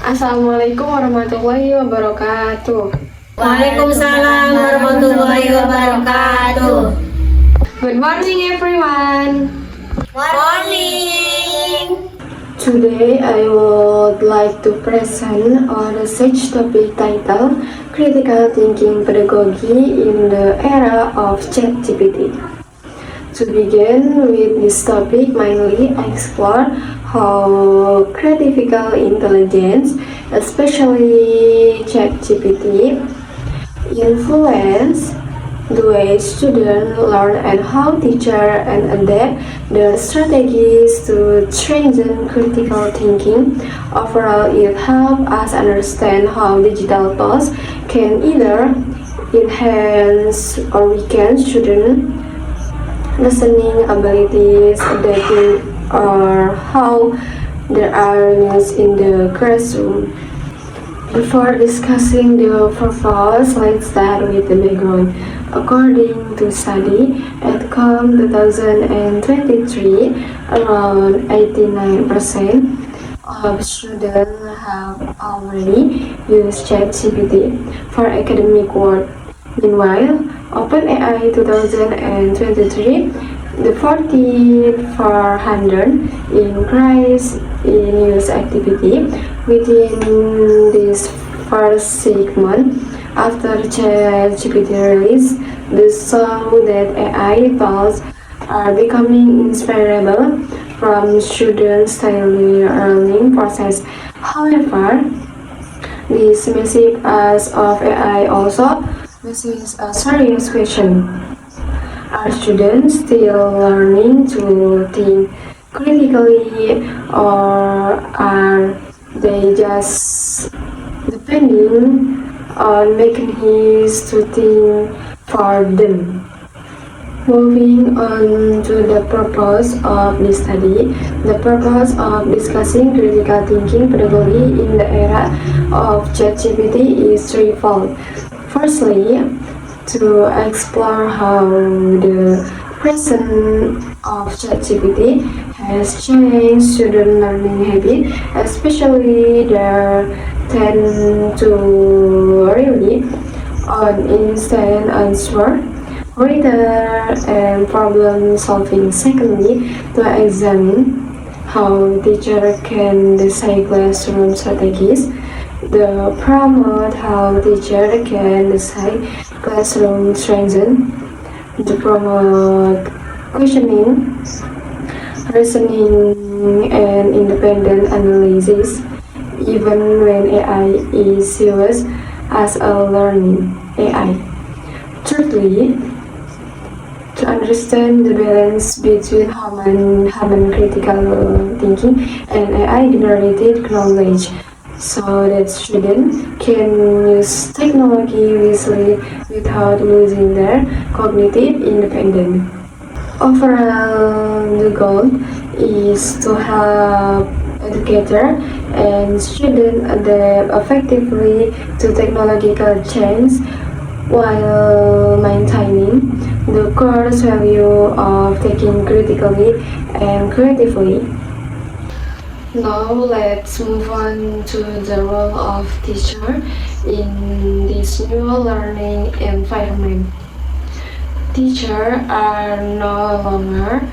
Assalamualaikum warahmatullahi wabarakatuh. Waalaikumsalam warahmatullahi wabarakatuh. Good morning everyone. Morning. Today I would like to present our research topic titled Critical Thinking Pedagogy in the Era of ChatGPT. To begin with this topic, mainly explore how critical intelligence, especially ChatGPT, influence the way students learn and how teachers adapt their strategies to strengthen critical thinking. Overall, it helps us understand how digital tools can either enhance or weaken student listening abilities, adapting, or how they are used in the classroom. Before discussing the purpose, let's start with the background. According to study at Com 2023, around 89% of students have already used ChatGPT for academic work. Meanwhile, OpenAI 2023, the 4,400 increase in use activity within this first 6 months after ChatGPT release. This shows that AI tools are becoming inseparable from students' daily learning process. However, this massive use of AI also raises a serious question. Are students still learning to think critically, or are they just depending on mechanisms to think for them? Moving on to the purpose of this study, the purpose of discussing critical thinking pedagogy in the era of ChatGPT is threefold. Firstly, to explore how the presence of ChatGPT has changed student learning habits, especially their tend to rely on instant answer, reader, and problem solving. Secondly, to examine how teachers can design classroom strategies, the promote how teachers can design classroom strengthen, to promote questioning, reasoning, and independent analysis, even when AI is used as a learning AI. Thirdly, to understand the balance between human critical thinking and AI-generated knowledge, so that students can use technology wisely without losing their cognitive independence. Overall, the goal is to help educators and students adapt effectively to technological change while maintaining the core value of thinking critically and creatively. Now let's move on to the role of teacher in this new learning environment. Teachers are no longer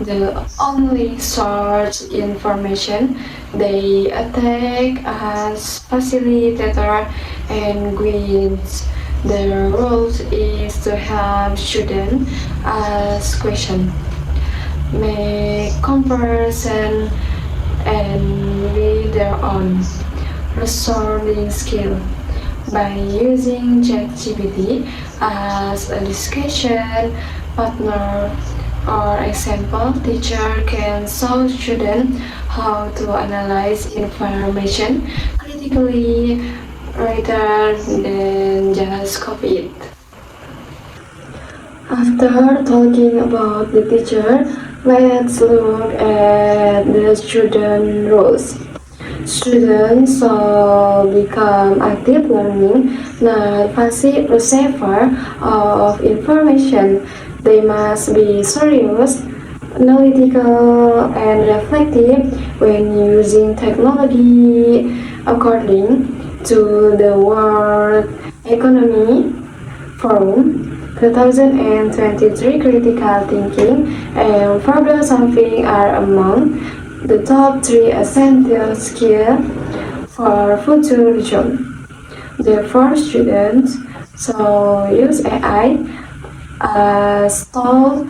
the only source information. They act as facilitator and guides. Their role is to help students ask questions, make comparison, and read their own reasoning skill. By using ChatGPT as a discussion partner or example, teacher can show students how to analyze information critically rather than just copy it. After talking about the teacher, let's look at the student roles. Students should become active learning, not passive receiver of information. They must be serious analytical and reflective when using technology. According to the World Economy Forum, 2023 critical thinking and problem solving are among the top 3 essential skills for future jobs. Therefore, students should use AI as tool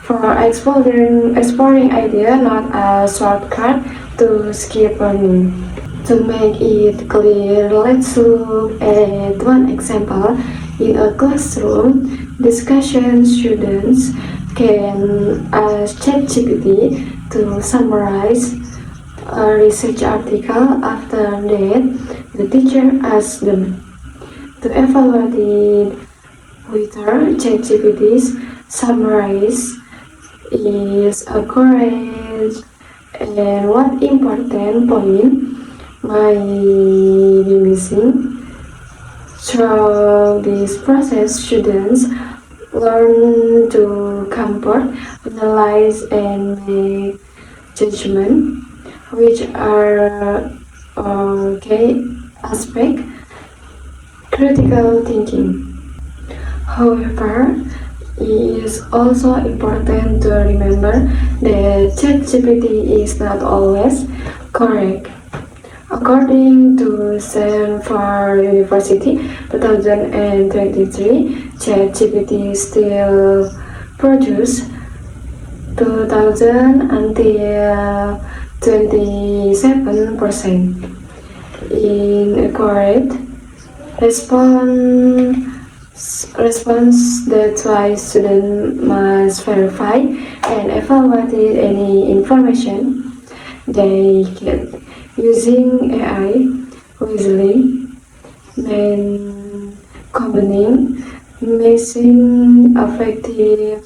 for exploring ideas, not a shortcut to skip learning. To make it clear, let's look at one example. In a classroom discussion, students can ask ChatGPT to summarize a research article. After that, the teacher asks them to evaluate whether ChatGPT's summary is accurate and what important point might be missing. Through this process, students learn to compare, analyze, and make judgment, which are key aspects critical thinking. However, it is also important to remember that ChatGPT is not always correct. According to Stanford University 2023, ChatGPT still produces 2000 until 27% inaccurate response. That's why students must verify and evaluate any information they get using AI wisely, when combining machine effective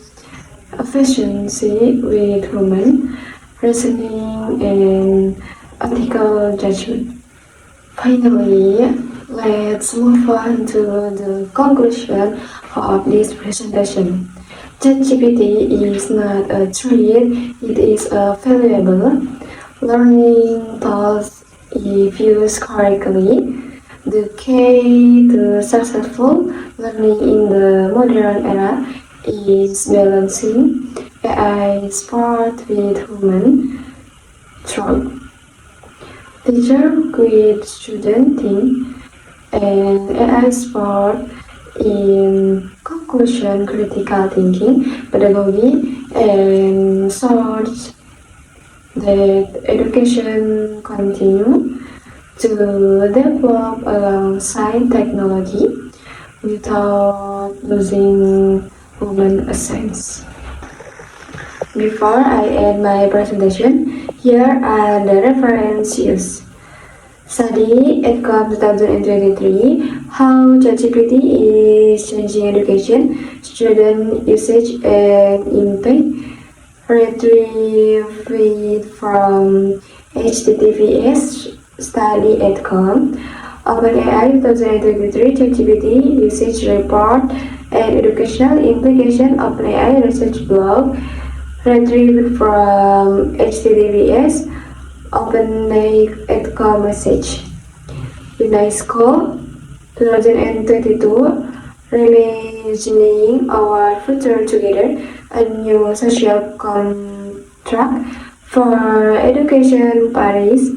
efficiency with human reasoning and ethical judgment. Finally, let's move on to the conclusion of this presentation. ChatGPT is not a threat, it is a valuable learning tool if used correctly. The key to successful learning in the modern era is balancing AI support with human thought. Teacher guide student think and AI support in conclusion, critical thinking, pedagogy, and such that education continue to develop alongside technology without losing human essence. Before I end my presentation, here are the references. Study at COP 2023, How ChatGPT is Changing Education, Student Usage and Impact, retrieved from https study.com, OpenAI 2023 ChatGPT Usage Report and Educational Implication OpenAI Research Blog, retrieved from https OpenAI.com message. UNESCO 2022 Reimagining Our Future Together, a new social contract for education, Paris,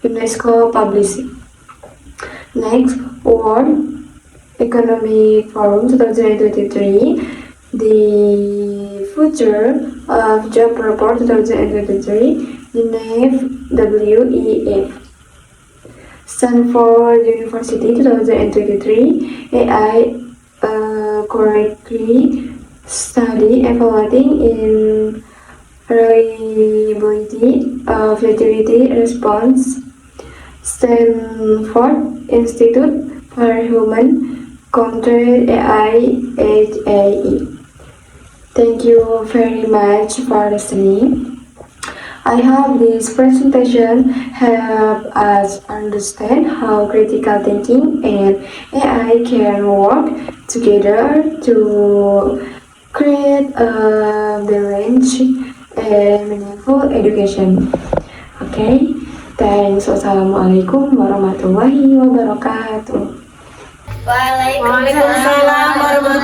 UNESCO publishing. Next, World Economic Forum 2023, the Future of Job Report 2023, WEF. Stanford University 2023, AI correctly study evaluating in reliability of activity response. Stanford Institute for Human Controlled AI HAE. Thank you very much for listening. I hope this presentation helped us understand how critical thinking and AI can work together to create a balanced and meaningful education. Okay, thanks. Wassalamualaikum warahmatullahi wabarakatuh. Waalaikumsalam warahmatullahi